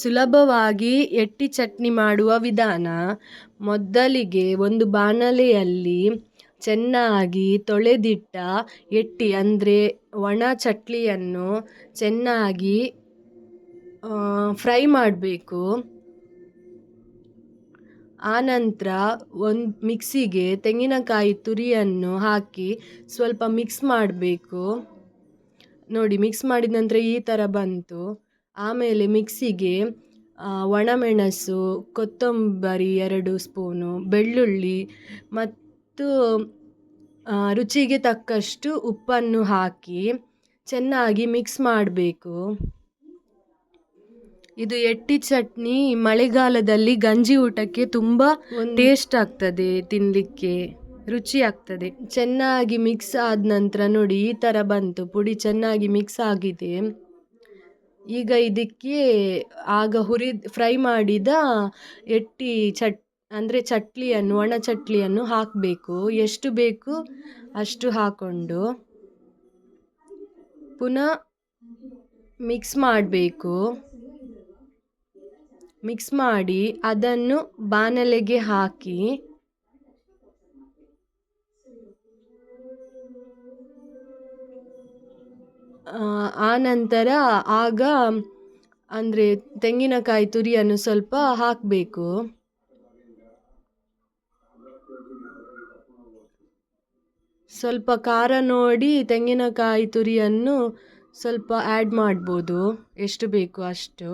ಸುಲಭವಾಗಿ ಎಟ್ಟಿ ಚಟ್ನಿ ಮಾಡುವ ವಿಧಾನ. ಮೊದಲಿಗೆ ಒಂದು ಬಾಣಲೆಯಲ್ಲಿ ಚೆನ್ನಾಗಿ ತೊಳೆದಿಟ್ಟ ಎಟ್ಟಿ ಅಂದರೆ ಒಣ ಚಟ್ಲಿಯನ್ನು ಚೆನ್ನಾಗಿ ಫ್ರೈ ಮಾಡಬೇಕು. ಆನಂತರ ಒಂದು ಮಿಕ್ಸಿಗೆ ತೆಂಗಿನಕಾಯಿ ತುರಿಯನ್ನು ಹಾಕಿ ಸ್ವಲ್ಪ ಮಿಕ್ಸ್ ಮಾಡಬೇಕು. ನೋಡಿ, ಮಿಕ್ಸ್ ಮಾಡಿದ ನಂತರ ಈ ಥರ ಬಂತು. ಆಮೇಲೆ ಮಿಕ್ಸಿಗೆ ಒಣಮೆಣಸು, ಕೊತ್ತಂಬರಿ 2 ಸ್ಪೂನು, ಬೆಳ್ಳುಳ್ಳಿ ಮತ್ತು ರುಚಿಗೆ ತಕ್ಕಷ್ಟು ಉಪ್ಪನ್ನು ಹಾಕಿ ಚೆನ್ನಾಗಿ ಮಿಕ್ಸ್ ಮಾಡಬೇಕು. ಇದು ಎಟ್ಟಿ ಚಟ್ನಿ ಮಳೆಗಾಲದಲ್ಲಿ ಗಂಜಿ ಊಟಕ್ಕೆ ತುಂಬ ಟೇಸ್ಟ್ ಆಗ್ತದೆ, ತಿನ್ನಲಿಕ್ಕೆ ರುಚಿ ಆಗ್ತದೆ. ಚೆನ್ನಾಗಿ ಮಿಕ್ಸ್ ಆದ ನಂತರ ನೋಡಿ ಈ ಥರ ಬಂತು, ಪುಡಿ ಚೆನ್ನಾಗಿ ಮಿಕ್ಸ್ ಆಗಿದೆ. ಈಗ ಇದಕ್ಕೆ ಆಗ ಫ್ರೈ ಮಾಡಿದ ಎಟ್ಟಿ ಅಂದರೆ ಚಟ್ಲಿಯನ್ನು, ಒಣ ಚಟ್ಲಿಯನ್ನು ಹಾಕಬೇಕು. ಎಷ್ಟು ಬೇಕು ಅಷ್ಟು ಹಾಕ್ಕೊಂಡು ಪುನಃ ಮಿಕ್ಸ್ ಮಾಡಬೇಕು. ಮಿಕ್ಸ್ ಮಾಡಿ ಅದನ್ನು ಬಾಣಲೆಗೆ ಹಾಕಿ ಆನಂತರ ಆಗ ಅಂದರೆ ತೆಂಗಿನಕಾಯಿ ತುರಿಯನ್ನು ಸ್ವಲ್ಪ ಹಾಕಬೇಕು. ಸ್ವಲ್ಪ ಖಾರ ನೋಡಿ ತೆಂಗಿನಕಾಯಿ ತುರಿಯನ್ನು ಸ್ವಲ್ಪ ಆ್ಯಡ್ ಮಾಡ್ಬೋದು, ಎಷ್ಟು ಬೇಕು ಅಷ್ಟು.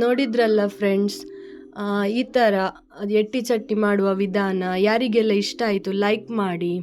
ನೋಡಿದ್ರಲ್ಲ ಫ್ರೆಂಡ್ಸ್, ಈ ಥರ ಎಟ್ಟಿ ಚಟ್ನಿ ಮಾಡುವ ವಿಧಾನ. ಯಾರಿಗೆಲ್ಲ ಇಷ್ಟ ಆಯಿತು ಲೈಕ್ ಮಾಡಿ.